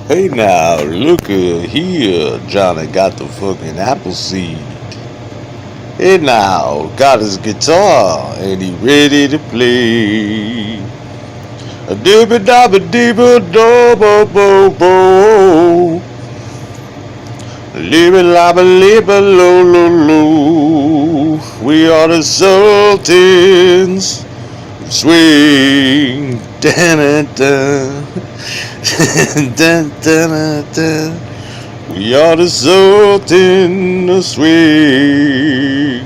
Hey now, look here. Johnny got the fucking apple seed. Hey now, got his guitar and he ready to play. A dibba dabba dibba dobba bo bo. Libba labba libba lo lo lo. We are the Sultans. Swing. Dun, dun, dun, dun, dun. We are the Sultan of Swing.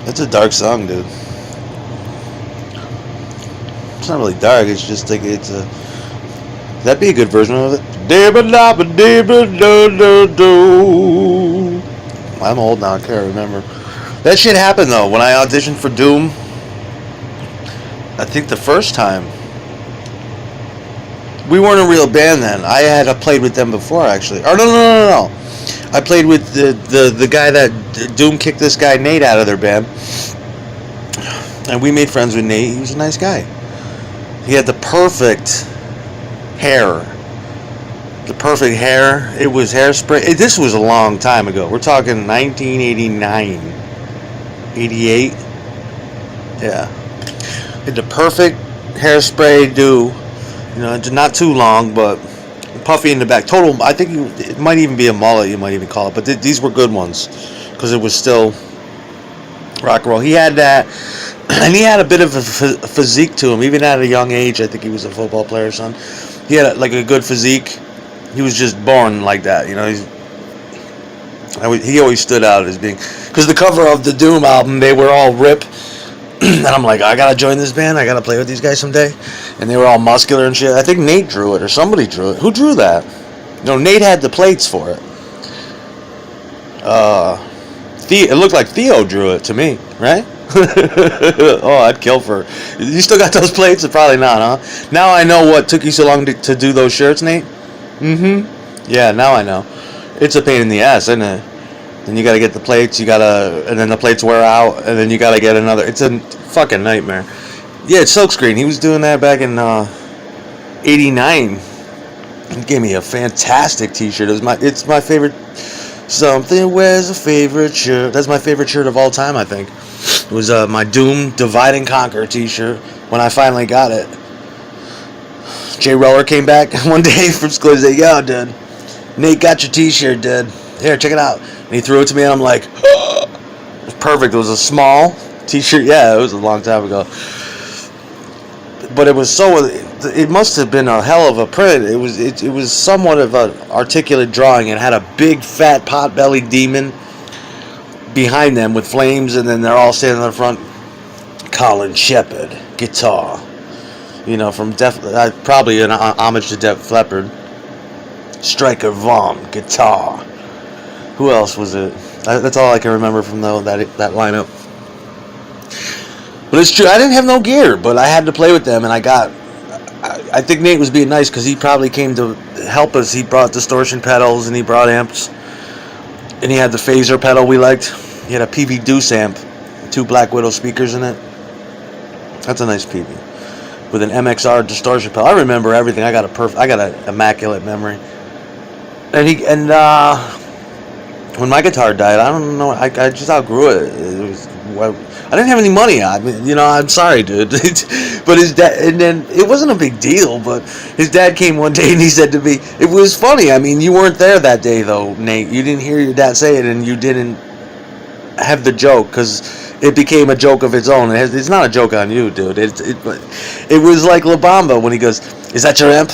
That's a dark song, dude. It's not really dark. It's just like it's a. That'd be a good version of it. I'm old now. I can't remember. That shit happened though when I auditioned for Doom. I think the first time. We weren't a real band then. I had played with them before actually. Or no. I played with the guy that Doom kicked this guy Nate out of their band, and we made friends with Nate. He was a nice guy. He had the perfect hair. The perfect hair. It was hairspray. This was a long time ago. We're talking 1989, 88. Yeah. Had the perfect hairspray do. You know, not too long, but puffy in the back. Total. I think it might even be a mullet. You might even call it. But these were good ones because it was still rock and roll. He had that. And he had a bit of a physique to him, even at a young age. I think he was a football player, son. He had like a good physique. He was just born like that, you know. He always stood out as being, because the cover of the Doom album, they were all ripped, and I'm like, I gotta join this band. I gotta play with these guys someday. And they were all muscular and shit. I think Nate drew it, or somebody drew it. Who drew that? No, Nate had the plates for it. It looked like Theo drew it to me, right? Oh, I'd kill for. You still got those plates? Probably not, huh? Now I know what took you so long to do those shirts, Nate. Yeah, now I know. It's a pain in the ass, isn't it? Then you gotta get the plates. And then the plates wear out, and then you gotta get another. It's a fucking nightmare. Yeah, it's Silkscreen. He was doing that back in '89. He gave me a fantastic T-shirt. It's my favorite. Something wears a favorite shirt. That's my favorite shirt of all time, I think. It was my Doom Divide and Conquer T-shirt when I finally got it. Jay Roller came back one day from school and said, "Yo, dude, Nate got your T-shirt, dude. Here, check it out." And he threw it to me, and I'm like, it was perfect. It was a small T-shirt. Yeah, it was a long time ago. But it was so. It must have been a hell of a print. It was somewhat of an articulate drawing. It had a big fat pot-bellied demon behind them with flames, and then they're all standing in the front. Colin Shepherd, guitar. You know, from probably an homage to Def Leppard. Stryker Vaughn, guitar. Who else was it? That's all I can remember from that lineup. But it's true, I didn't have no gear, but I had to play with them, and I think Nate was being nice because he probably came to help us. He brought distortion pedals, and he brought amps, and he had the phaser pedal we liked. He had a PV Deuce amp, 2 Black Widow speakers in it. That's a nice PV. With an MXR distortion pedal. I remember everything. I got an immaculate memory. And when my guitar died, I don't know. I just outgrew it. I didn't have any money. I mean, you know, I'm sorry, dude. But his dad, and then it wasn't a big deal. But his dad came one day and he said to me, it was funny. I mean, you weren't there that day though, Nate. You didn't hear your dad say it, and you didn't have the joke because it became a joke of its own. It's not a joke on you, dude. It was like La Bamba when he goes, "Is that your amp?"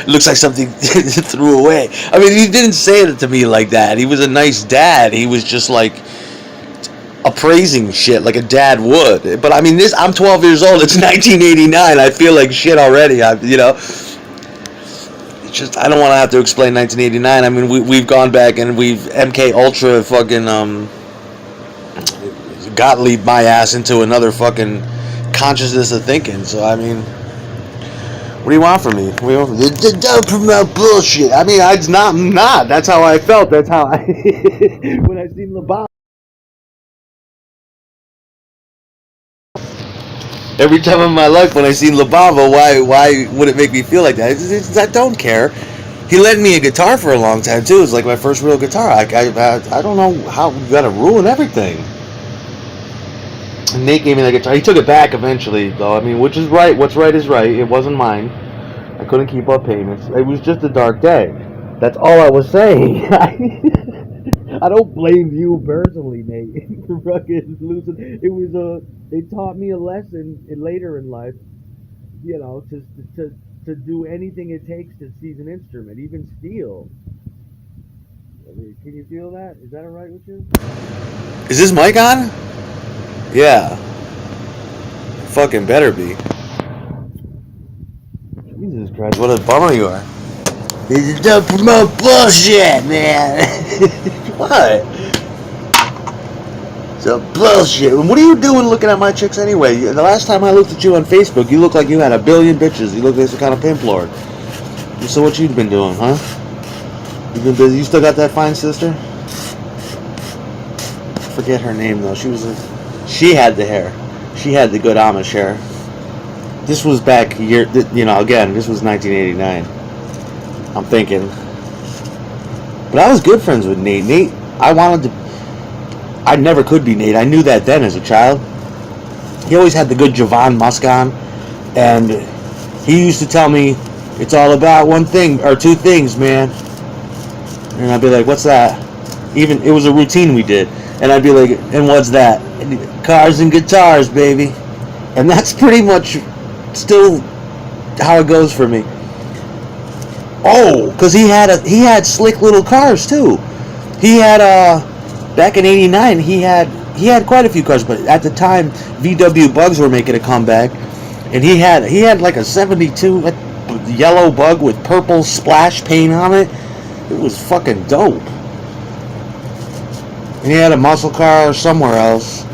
Looks like something threw away. I mean, he didn't say it to me like that. He was a nice dad. He was just like appraising shit like a dad would. But I mean, I'm 12 years old. It's 1989. I feel like shit already. You know. It's just I don't want to have to explain 1989. I mean, we've gone back and we've MK Ultra fucking Gottlieb my ass into another fucking consciousness of thinking. So I mean, what do you want from me? Don't promote bullshit. I mean, I'm not. That's how I felt. That's how I when I seen LeBron. Every time in my life when I seen La Bamba, why would it make me feel like that? I don't care. He lent me a guitar for a long time too. It was like my first real guitar. I don't know how you gotta ruin everything. And Nate gave me that guitar. He took it back eventually, though. I mean, which is right. What's right is right. It wasn't mine. I couldn't keep up payments. It was just a dark day. That's all I was saying. I don't blame you personally, Nate, for fucking losing. It was It taught me a lesson later in life. You know, to do anything it takes to seize an instrument, even steel. I mean, can you feel that? Is that alright with you? Is this mic on? Yeah. Fucking better be. Jesus Christ, what a bummer you are. You don't promote bullshit, man. What? So bullshit. What are you doing looking at my chicks anyway? The last time I looked at you on Facebook, you looked like you had a billion bitches. You looked like some kind of pimp lord. So what you been doing, huh? You been busy? You still got that fine sister? Forget her name though. She had the hair. She had the good Amish hair. This was back again, this was 1989. I'm thinking. But I was good friends with Nate. I never could be Nate. I knew that then as a child. He always had the good Javon Musk on. And he used to tell me, it's all about one thing, or two things, man. And I'd be like, what's that? It was a routine we did. And I'd be like, and what's that? Cars and guitars, baby. And that's pretty much still how it goes for me. Oh, because he had slick little cars too. He had back in '89 he had quite a few cars, but at the time VW Bugs were making a comeback, and he had like a '72 yellow Bug with purple splash paint on it. It was fucking dope. And he had a muscle car somewhere else.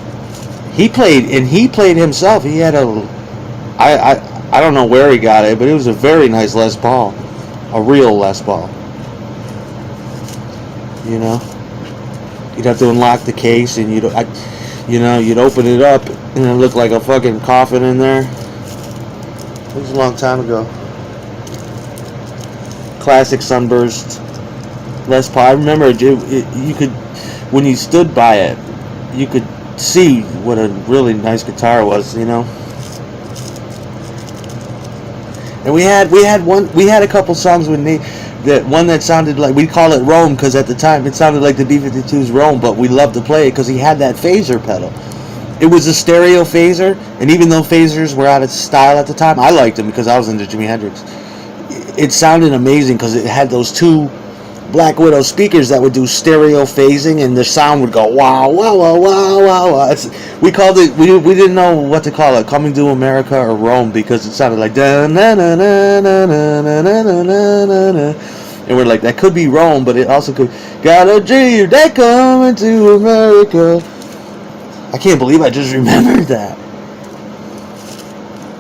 He played himself. He had I don't know where he got it, but it was a very nice Les Paul. A real Les Paul. You know? You'd have to unlock the case and you'd open it up and it looked like a fucking coffin in there. It was a long time ago. Classic sunburst Les Paul. I remember you could, when you stood by it, you could see what a really nice guitar was, you know. And we had a couple songs with Nate, that sounded like, we call it Rome because at the time it sounded like the B-52's Rome, but we loved to play it because he had that phaser pedal. It was a stereo phaser, and even though phasers were out of style at the time, I liked them because I was into Jimi Hendrix. It sounded amazing because it had those two Black Widow speakers that would do stereo phasing, and the sound would go wow, wow, wow, wow, wow, wow. We called it, we didn't know what to call it, Coming to America or Rome, because it sounded like da na na na na na na na na na na. And we're like, that could be Rome, but it also could, got a dream, they coming to America. I can't believe I just remembered that.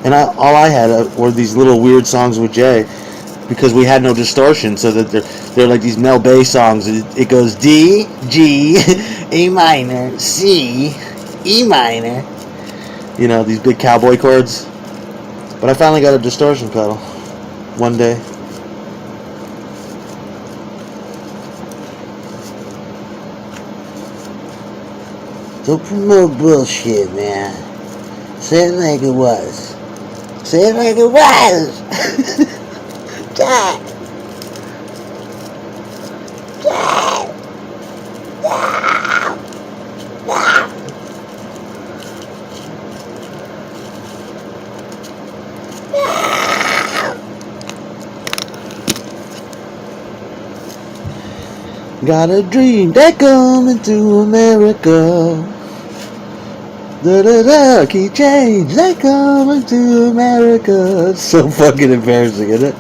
And all I had were these little weird songs with Jay, because we had no distortion, so that they're like these Mel Bay songs. It goes D, G, A minor, C, E minor. You know, these big cowboy chords. But I finally got a distortion pedal one day. Don't promote bullshit, man. Say it like it was. Say it like it was. God. Got a dream, they're coming to America. Da da da, key change, they're coming to America. It's so fucking embarrassing, isn't it?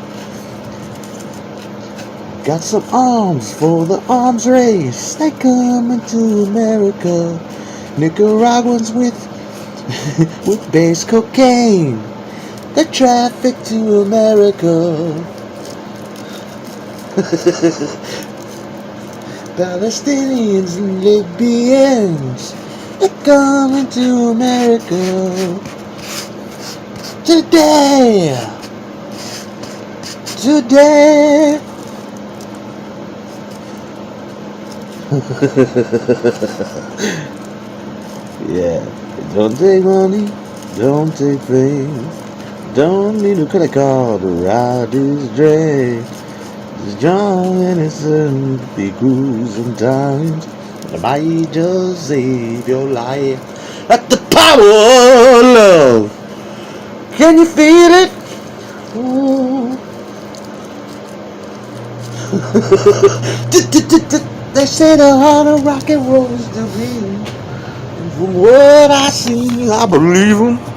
Got some arms for the arms race. They coming to America. Nicaraguans with base cocaine. They traffic to America. Palestinians and Libyans. They coming to America. Today. Yeah. It don't take money, don't take fame, don't need a credit card to ride this train. Just young and innocent, be cruising times. It might just save your life. That's the power of love. Can you feel it? Ooh. They say the heart of rock and roll is the beat. And from what I see, I believe 'em.